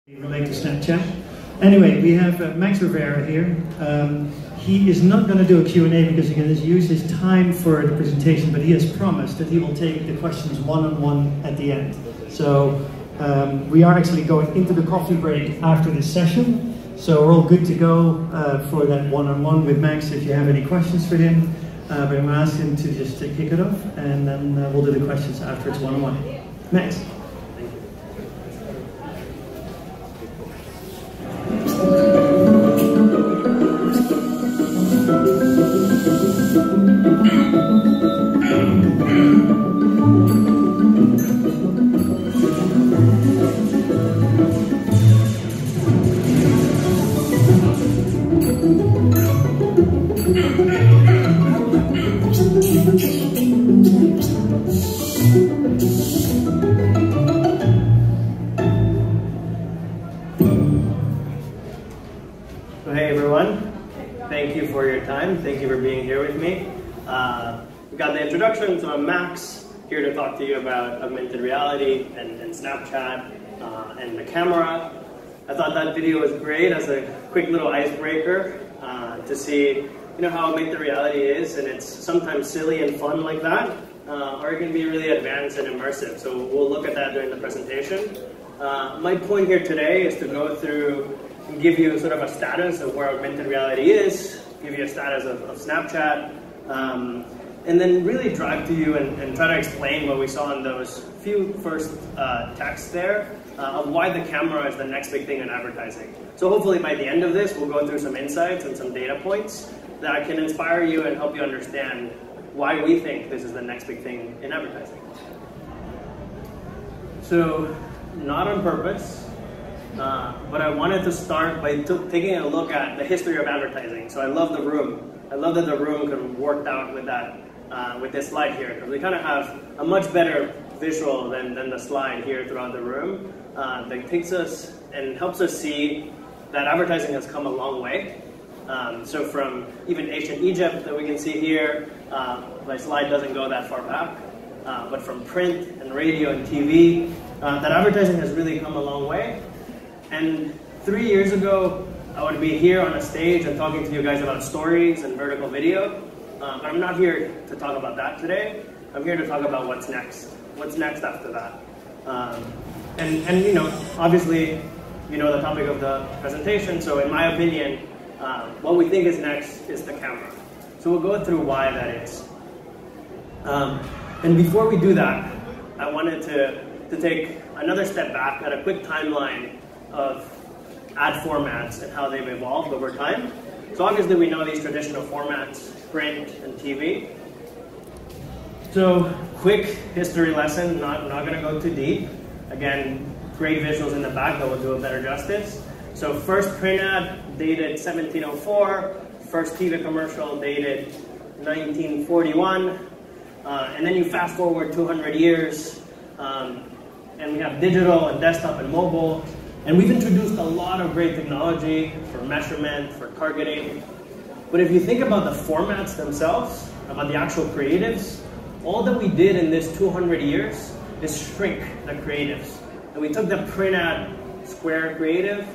Relate to Snapchat. Anyway, we have Max Rivera here. He is not going to do a Q&A because he's going to use his time for the presentation, but he has promised that he will take the questions one-on-one at the end. So we are actually going into the coffee break after this session. So we're all good to go for that one-on-one with Max if you have any questions for him. But I'm going to ask him to just kick it off, and then we'll do the questions after it's one-on-one. Max. Hey everyone, thank you for your time. Thank you for being here with me. We got the introduction, so I'm Max, here to talk to you about augmented reality and Snapchat and the camera. I thought that video was great as a quick little icebreaker to see how augmented reality is, and it's sometimes silly and fun like that, or it can be really advanced and immersive. So we'll look at that during the presentation. My point here today is to go through and give you sort of a status of where augmented reality is, give you a status of Snapchat, and then really drive to you and try to explain what we saw in those few first texts there of why the camera is the next big thing in advertising. So hopefully by the end of this, we'll go through some insights and some data points that can inspire you and help you understand why we think this is the next big thing in advertising. So, not on purpose, but I wanted to start by taking a look at the history of advertising. So I love the room. I love that the room could have worked out with that, with this slide here, because we kind of have a much better visual than the slide here throughout the room that takes us and helps us see that advertising has come a long way. So from even ancient Egypt that we can see here, my slide doesn't go that far back, but from print and radio and TV, that advertising has really come a long way. And 3 years ago, I would be here on a stage and talking to you guys about stories and vertical video. But I'm not here to talk about that today. I'm here to talk about what's next. What's next after that? And obviously, the topic of the presentation. So in my opinion, what we think is next is the camera. So we'll go through why that is. And before we do that, I wanted to take another step back at a quick timeline of ad formats and how they've evolved over time. So obviously we know these traditional formats, print and TV. So quick history lesson, not going to go too deep. Again, great visuals in the back that will do a better justice. So first print ad dated 1704, first TV commercial dated 1941, and then you fast forward 200 years, and we have digital and desktop and mobile. And we've introduced a lot of great technology for measurement, for targeting. But if you think about the formats themselves, about the actual creatives, all that we did in this 200 years is shrink the creatives. And we took the print ad square creative,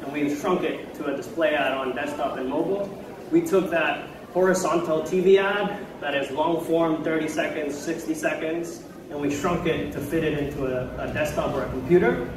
and we shrunk it to a display ad on desktop and mobile. We took that horizontal TV ad that is long form, 30 seconds, 60 seconds, and we shrunk it to fit it into a desktop or a computer.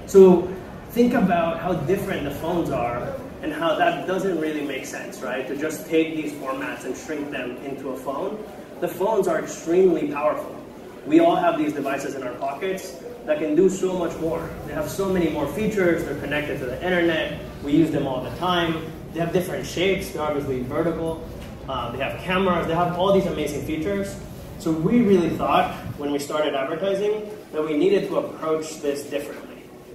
So think about how different the phones are and how that doesn't really make sense, right? To just take these formats and shrink them into a phone. The phones are extremely powerful. We all have these devices in our pockets that can do so much more. They have so many more features. They're connected to the internet. We use them all the time. They have different shapes. They're obviously vertical. They have cameras. They have all these amazing features. So we really thought when we started advertising that we needed to approach this differently.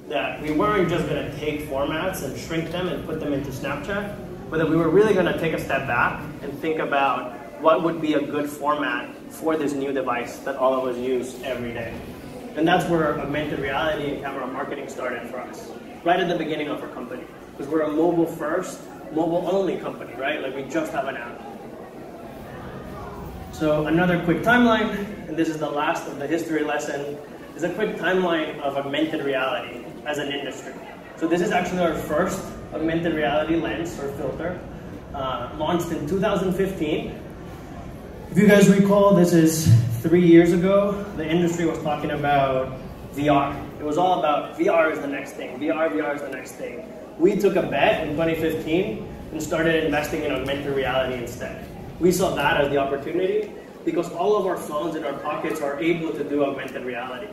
That we weren't just going to take formats and shrink them and put them into Snapchat, but that we were really going to take a step back and think about what would be a good format for this new device that all of us use every day. And that's where augmented reality and camera marketing started for us, right at the beginning of our company. Because we're a mobile-first, mobile-only company, right? Like we just have an app. So another quick timeline, and this is the last of the history lesson, is a quick timeline of augmented reality. as an industry. So this is actually our first augmented reality lens or filter, launched in 2015. If you guys recall, this is 3 years ago. The industry was talking about VR. It was all about VR is the next thing. VR is the next thing. We took a bet in 2015 and started investing in augmented reality instead. We saw that as the opportunity because all of our phones in our pockets are able to do augmented reality.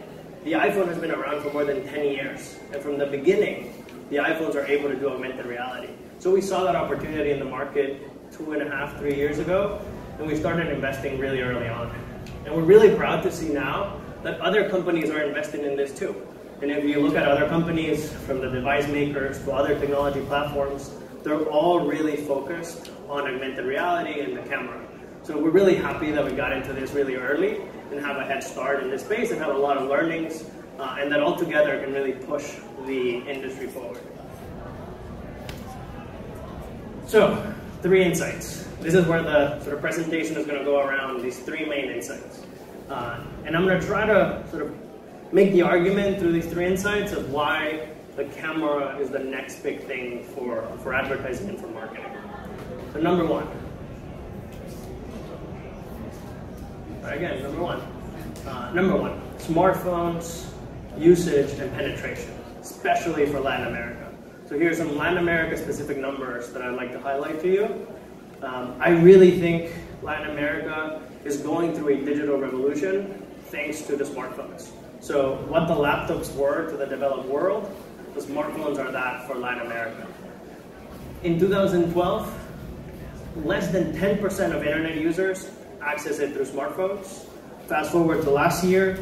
The iPhone has been around for more than 10 years, and from the beginning, the iPhones are able to do augmented reality. So we saw that opportunity in the market 2.5, 3 years ago, and we started investing really early on. And we're really proud to see now that other companies are investing in this too. And if you look at other companies, from the device makers to other technology platforms, they're all really focused on augmented reality and the camera. So we're really happy that we got into this really early and have a head start in this space and have a lot of learnings, and that all together can really push the industry forward. So, 3 insights. This is where the sort of presentation is going to go around these 3 main insights. And I'm going to try to sort of make the argument through these 3 insights of why the camera is the next big thing for advertising and for marketing. So number 1. Again, number one, smartphones, usage, and penetration, especially for Latin America. So here's some Latin America specific numbers that I'd like to highlight to you. I really think Latin America is going through a digital revolution thanks to the smartphones. So what the laptops were to the developed world, the smartphones are that for Latin America. In 2012, less than 10% of internet users access it through smartphones. Fast forward to last year,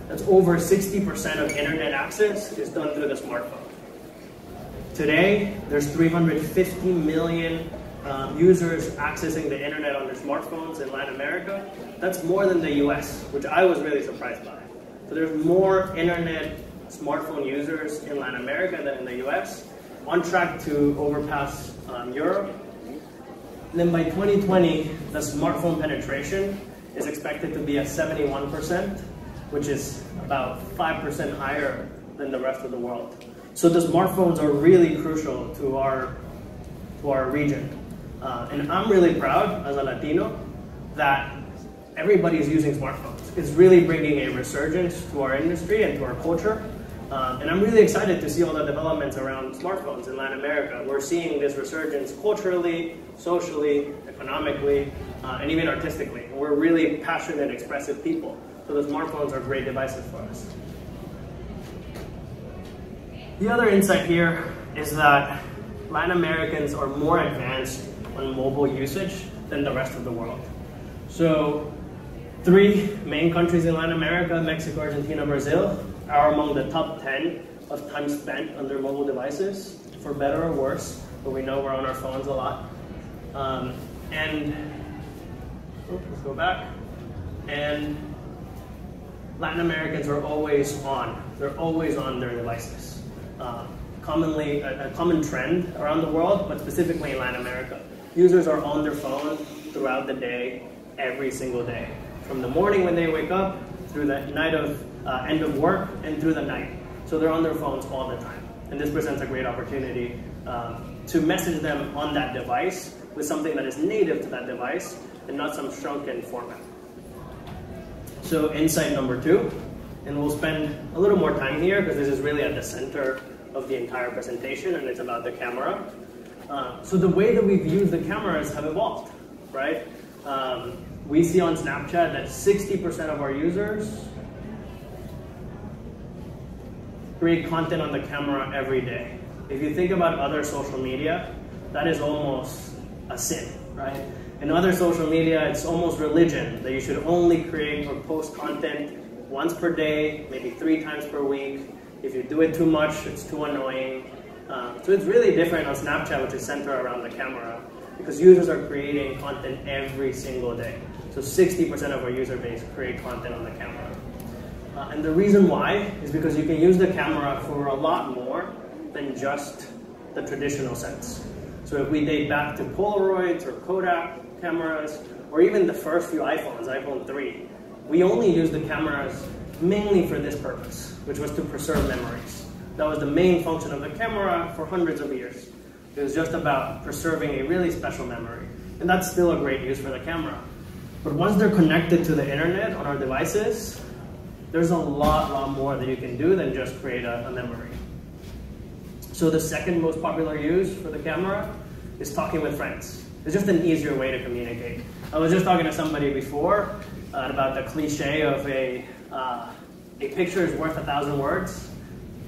that's over 60% of internet access is done through the smartphone. Today, there's 350 million users accessing the internet on their smartphones in Latin America. That's more than the US, which I was really surprised by. So there's more internet smartphone users in Latin America than in the US, on track to overpass Europe. And then by 2020, the smartphone penetration is expected to be at 71%, which is about 5% higher than the rest of the world. So the smartphones are really crucial to our region. And I'm really proud as a Latino that everybody's using smartphones. It's really bringing a resurgence to our industry and to our culture. And I'm really excited to see all the developments around smartphones in Latin America. We're seeing this resurgence culturally, socially, economically, and even artistically. We're really passionate, expressive people. So the smartphones are great devices for us. The other insight here is that Latin Americans are more advanced on mobile usage than the rest of the world. So 3 main countries in Latin America, Mexico, Argentina, Brazil, are among the top 10 of time spent on their mobile devices, for better or worse, but we know we're on our phones a lot. Let's go back. And Latin Americans are always on. They're always on their devices. Commonly, a common trend around the world, but specifically in Latin America. Users are on their phone throughout the day, every single day. From the morning when they wake up, through the night of end of work, and through the night. So they're on their phones all the time. And this presents a great opportunity to message them on that device with something that is native to that device and not some shrunken format. So insight number 2, and we'll spend a little more time here because this is really at the center of the entire presentation and it's about the camera. So the way that we've used the cameras have evolved, right? We see on Snapchat that 60% of our users create content on the camera every day. If you think about other social media, that is almost a sin, right? In other social media, it's almost religion that you should only create or post content once per day, maybe 3 times per week. If you do it too much, it's too annoying. So it's really different on Snapchat, which is centered around the camera, because users are creating content every single day. So 60% of our user base create content on the camera. And the reason why is because you can use the camera for a lot more than just the traditional sense. So if we date back to Polaroids or Kodak cameras, or even the first few iPhones, iPhone 3, we only used the cameras mainly for this purpose, which was to preserve memories. that was the main function of the camera for hundreds of years. It was just about preserving a really special memory. And that's still a great use for the camera. But once they're connected to the internet on our devices, there's a lot more that you can do than just create a memory. So the second most popular use for the camera is talking with friends. It's just an easier way to communicate. I was just talking to somebody before about the cliche of a picture is worth 1,000 words.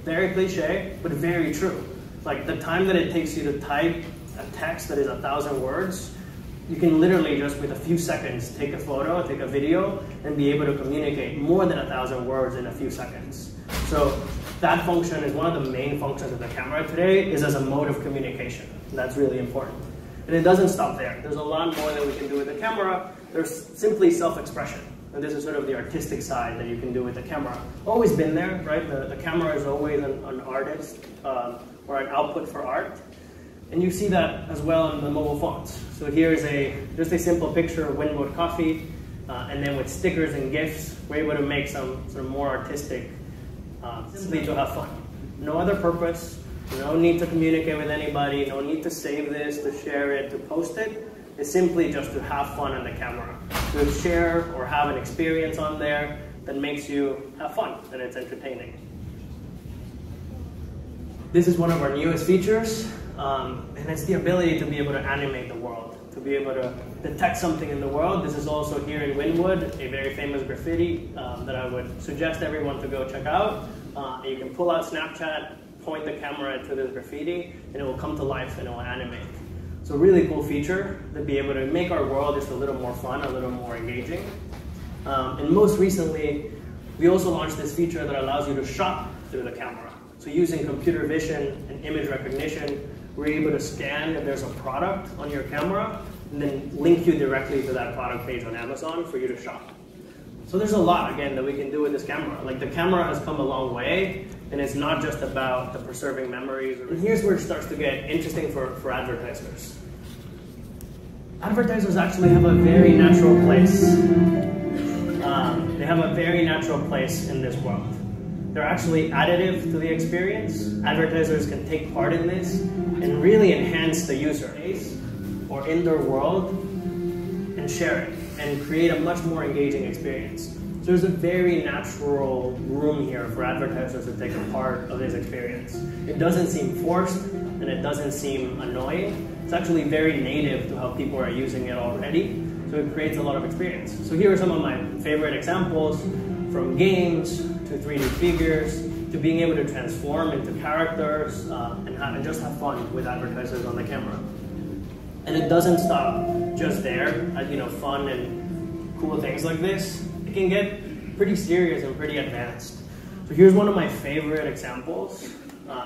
Very cliche, but very true. Like the time that it takes you to type a text that is 1,000 words, you can literally just with a few seconds take a photo, take a video, and be able to communicate more than 1,000 words in a few seconds. So that function is one of the main functions of the camera today, is as a mode of communication. And that's really important. And it doesn't stop there. There's a lot more that we can do with the camera. There's simply self-expression. And this is sort of the artistic side that you can do with the camera. Always been there, right? The camera is always an artist or an output for art. And you see that as well in the mobile phones. So here's just a simple picture of Winwood coffee, and then with stickers and GIFs, we're able to make some sort of more artistic, simply to have fun. No other purpose, no need to communicate with anybody, no need to save this, to share it, to post it. It's simply just to have fun on the camera, to share or have an experience on there that makes you have fun, and it's entertaining. This is one of our newest features, and it's the ability to be able to animate the world, to be able to detect something in the world. This is also here in Winwood, a very famous graffiti that I would suggest everyone to go check out. You can pull out Snapchat, point the camera to this graffiti, and it will come to life and it will animate. So really cool feature to be able to make our world just a little more fun, a little more engaging. And most recently, we also launched this feature that allows you to shop through the camera. So using computer vision and image recognition, we're able to scan if there's a product on your camera and then link you directly to that product page on Amazon for you to shop. So there's a lot, again, that we can do with this camera. Like the camera has come a long way, and it's not just about the preserving memories. And here's where it starts to get interesting for advertisers. Advertisers actually have a very natural place. They have a very natural place in this world. They're actually additive to the experience. Advertisers can take part in this and really enhance the user base or in their world and share it and create a much more engaging experience. So there's a very natural room here for advertisers to take a part of this experience. It doesn't seem forced and it doesn't seem annoying. It's actually very native to how people are using it already. So it creates a lot of experience. So here are some of my favorite examples, from games to 3D figures to being able to transform into characters and just have fun with advertisers on the camera. And it doesn't stop just there at fun and cool things like this. It can get pretty serious and pretty advanced. So here's one of my favorite examples.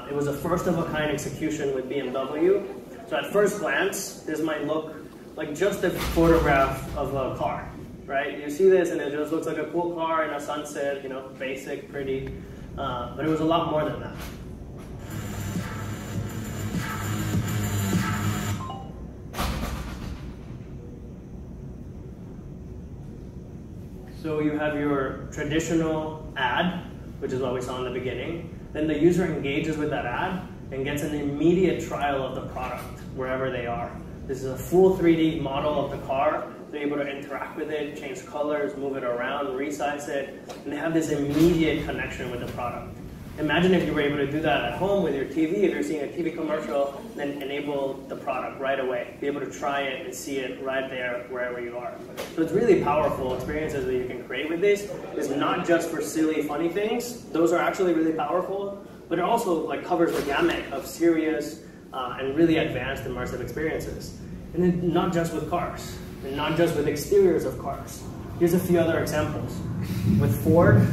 It was a first-of-a-kind execution with BMW. So at first glance, this might look like just a photograph of a car, right? You see this and it just looks like a cool car in a sunset, basic, pretty, but it was a lot more than that. So you have your traditional ad, which is what we saw in the beginning. Then the user engages with that ad and gets an immediate trial of the product wherever they are. This is a full 3D model of the car. They're able to interact with it, change colors, move it around, resize it, and they have this immediate connection with the product. Imagine if you were able to do that at home with your TV, if you're seeing a TV commercial, then enable the product right away. Be able to try it and see it right there wherever you are. So it's really powerful experiences that you can create with this. It's not just for silly, funny things. Those are actually really powerful, but it also covers the gamut of serious and really advanced immersive experiences. And then not just with cars, and not just with exteriors of cars. Here's a few other examples. With Ford,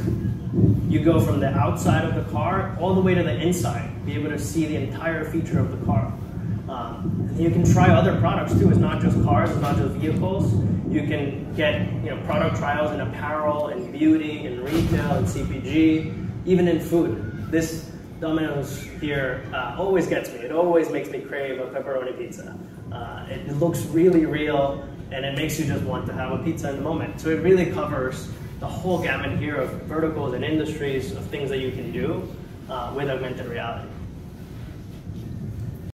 you go from the outside of the car all the way to the inside, be able to see the entire feature of the car. And you can try other products too. It's not just cars, it's not just vehicles. You can get product trials in apparel, in beauty, in retail, in CPG, even in food. This Domino's here always gets me. It always makes me crave a pepperoni pizza. It looks really real, and it makes you just want to have a pizza in the moment. So it really covers the whole gamut here of verticals and industries of things that you can do with augmented reality.